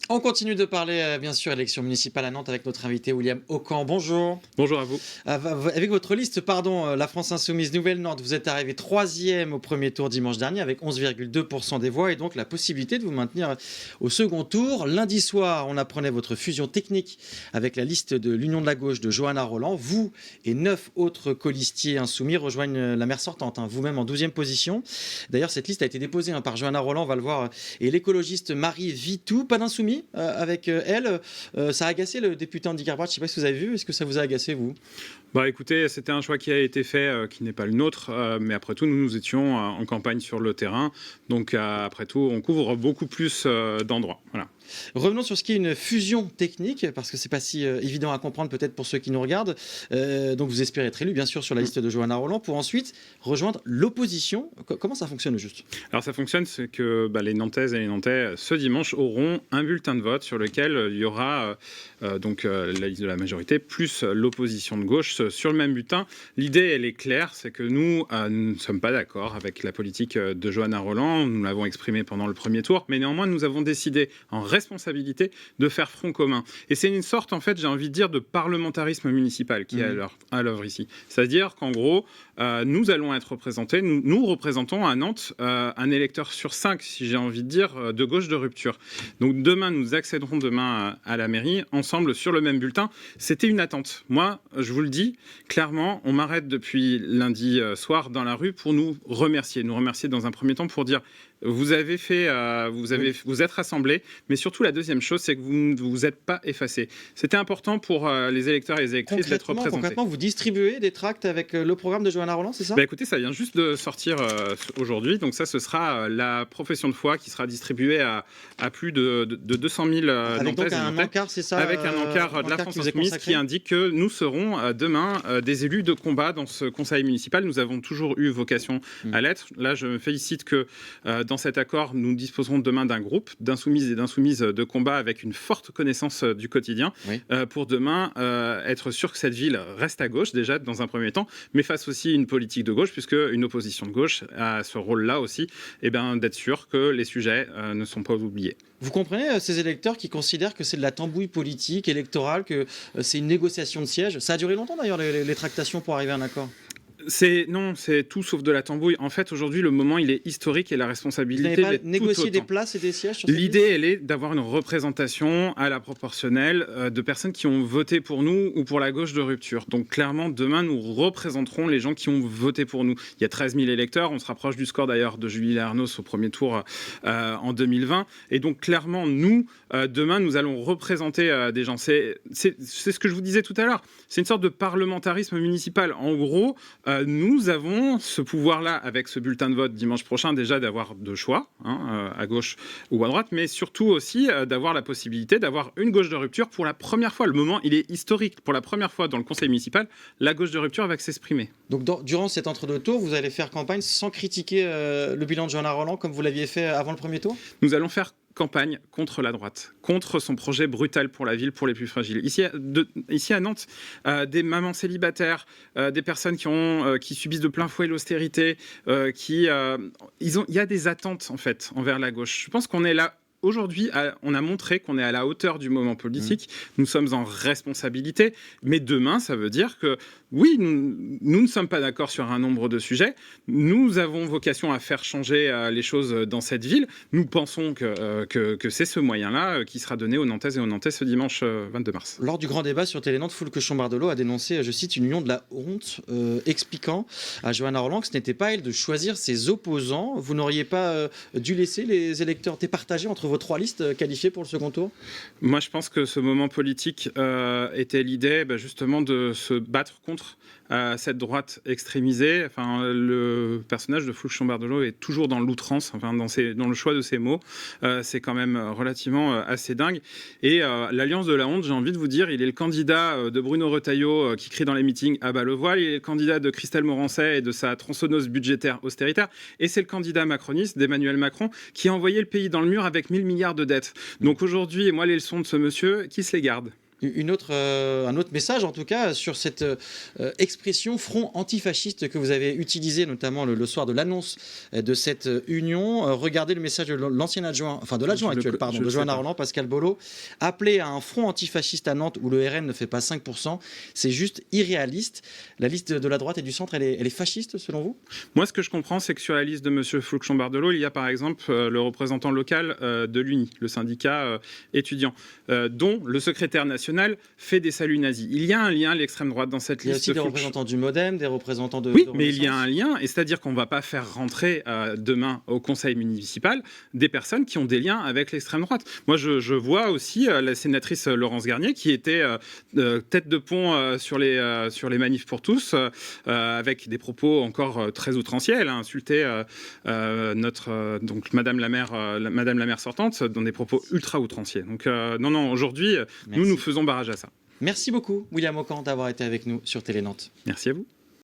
On continue de parler, bien sûr, élection municipale à Nantes avec notre invité William Aucamp. Bonjour. Bonjour à vous. Avec votre liste, pardon, La France Insoumise Nouvelle Nantes, vous êtes arrivé troisième au premier tour dimanche dernier avec 11,2% des voix et donc la possibilité de vous maintenir au second tour. Lundi soir, on apprenait votre fusion technique avec la liste de l'Union de la gauche de Johanna Roland. Vous et 9 autres colistiers insoumis rejoignent la maire sortante, vous-même en 12e position. D'ailleurs, cette liste a été déposée par Johanna Roland, on va le voir, et l'écologiste Marie Vitou. Pas d'insoumis avec elle. Ça a agacé le député Andy Garbrat. Je ne sais pas si vous avez vu. Est-ce que ça vous a agacé, vous? Bah écoutez, c'était un choix qui a été fait, qui n'est pas le nôtre, mais après tout, nous étions en campagne sur le terrain, donc après tout, on couvre beaucoup plus d'endroits. Voilà. Revenons sur ce qui est une fusion technique, parce que c'est pas si évident à comprendre peut-être pour ceux qui nous regardent. Donc vous espérez être élu, bien sûr, sur la liste de Johanna Roland, pour ensuite rejoindre l'opposition. Comment ça fonctionne au juste? Alors ça fonctionne, c'est que les Nantaises et les Nantais, ce dimanche, auront un bulletin de vote sur lequel il y aura donc la liste de la majorité, plus l'opposition de gauche sur le même bulletin. L'idée, elle est claire, c'est que nous ne sommes pas d'accord avec la politique de Johanna Roland. Nous l'avons exprimé pendant le premier tour, mais néanmoins, nous avons décidé en responsabilité de faire front commun. Et c'est une sorte, en fait, j'ai envie de dire, de parlementarisme municipal qui est à l'œuvre ici. C'est-à-dire qu'en gros, nous allons être représentés, nous représentons à Nantes un électeur sur 5, si j'ai envie de dire, de gauche de rupture. Donc demain, nous accéderons demain à la mairie, ensemble sur le même bulletin. C'était une attente. Moi, je vous le dis, clairement, on m'arrête depuis lundi soir dans la rue pour nous remercier. Nous remercier dans un premier temps pour dire vous avez fait, vous êtes rassemblés, mais surtout la deuxième chose, c'est que vous ne vous êtes pas effacés. C'était important pour les électeurs et les électrices d'être représentés. Concrètement, vous distribuez des tracts avec le programme de Johanna Roland, c'est ça? Écoutez, ça vient juste de sortir aujourd'hui, donc ça, ce sera la profession de foi qui sera distribuée à plus de 200 000 avec donc Nantaises et un Nantais, encart, c'est ça? avec un encart de la France Insoumise qui indique que nous serons demain des élus de combat dans ce conseil municipal. Nous avons toujours eu vocation à l'être. Là, je me félicite que dans cet accord, nous disposerons demain d'un groupe d'insoumises et d'insoumises de combat avec une forte connaissance du quotidien pour demain être sûr que cette ville reste à gauche, déjà dans un premier temps, mais fasse aussi une politique de gauche, puisque une opposition de gauche a ce rôle-là aussi, d'être sûr que les sujets ne sont pas oubliés. Vous comprenez ces électeurs qui considèrent que c'est de la tambouille politique, électorale, que c'est une négociation de sièges? Ça a duré longtemps d'ailleurs les tractations pour arriver à un accord. Non, c'est tout sauf de la tambouille. En fait, aujourd'hui, le moment, il est historique et la responsabilité Vous n'avez l'est pas négocié tout des autant. places et des sièges sur cette L'idée, liste? elle est d'avoir une représentation à la proportionnelle de personnes qui ont voté pour nous ou pour la gauche de rupture. Donc clairement, demain, nous représenterons les gens qui ont voté pour nous. Il y a 13 000 électeurs. On se rapproche du score d'ailleurs de Julie Lernos au premier tour en 2020. Et donc clairement, nous, demain, nous allons représenter des gens. C'est ce que je vous disais tout à l'heure. C'est une sorte de parlementarisme municipal. En gros, nous avons ce pouvoir-là, avec ce bulletin de vote dimanche prochain, déjà d'avoir deux choix, à gauche ou à droite, mais surtout aussi d'avoir la possibilité d'avoir une gauche de rupture pour la première fois. Le moment, il est historique. Pour la première fois dans le conseil municipal, la gauche de rupture va s'exprimer. Donc durant cet entre-deux tours, vous allez faire campagne sans critiquer le bilan de Johanna Roland comme vous l'aviez fait avant le premier tour? Nous allons faire campagne contre la droite, contre son projet brutal pour la ville, pour les plus fragiles. Ici à Nantes, des mamans célibataires, des personnes qui subissent de plein fouet l'austérité, il y a des attentes en fait envers la gauche. Je pense qu'on est là. Aujourd'hui, on a montré qu'on est à la hauteur du moment politique. Nous sommes en responsabilité. Mais demain, ça veut dire que, oui, nous ne sommes pas d'accord sur un nombre de sujets. Nous avons vocation à faire changer les choses dans cette ville. Nous pensons que c'est ce moyen-là qui sera donné aux Nantaises et aux Nantais ce dimanche 22 mars. Lors du grand débat sur Télé Nantes, Foulque Chambardelot a dénoncé, je cite, une union de la honte, expliquant à Johanna Roland que ce n'était pas à elle de choisir ses opposants. Vous n'auriez pas dû laisser les électeurs départagés entre vos trois listes qualifiées pour le second tour? Moi, je pense que ce moment politique était l'idée justement de se battre contre cette droite extrémisée. Enfin, le personnage de Foulque Chambardelot est toujours dans l'outrance, enfin, dans le choix de ses mots. C'est quand même relativement assez dingue. Et l'Alliance de la honte, j'ai envie de vous dire, il est le candidat de Bruno Retailleau qui crie dans les meetings à bas le voile. Il est le candidat de Christelle Morancet et de sa tronçonneuse budgétaire austéritaire. Et c'est le candidat macroniste d'Emmanuel Macron qui a envoyé le pays dans le mur avec 1 000 milliards de dettes. Donc aujourd'hui, moi, les leçons de ce monsieur, qui se les garde? Un autre message, en tout cas, sur cette expression front antifasciste que vous avez utilisé, notamment le soir de l'annonce de cette union. Regardez le message de l'ancien adjoint, enfin de l'adjoint actuel, pardon, de Johanna Roland, Pascal Bollot, appelé à un front antifasciste à Nantes où le RN ne fait pas 5%. C'est juste irréaliste. La liste de la droite et du centre, elle est fasciste, selon vous? Moi, ce que je comprends, c'est que sur la liste de M. Flouchon-Bardolo, il y a par exemple le représentant local de l'UNI, le syndicat étudiant, dont le secrétaire national fait des saluts nazis. Il y a un lien à l'extrême droite dans cette liste. Il y a aussi des représentants du MoDem, des représentants de... Oui, de mais il y a un lien, et c'est-à-dire qu'on ne va pas faire rentrer demain au conseil municipal des personnes qui ont des liens avec l'extrême droite. Moi, je vois aussi la sénatrice Laurence Garnier, qui était tête de pont sur les manifs pour tous, avec des propos encore très outranciers. Elle a insulté donc Madame la maire sortante dans des propos ultra outranciers. Donc non, aujourd'hui, nous faisons barrage à ça. Merci beaucoup, William Aucan, d'avoir été avec nous sur Télé Nantes. Merci à vous.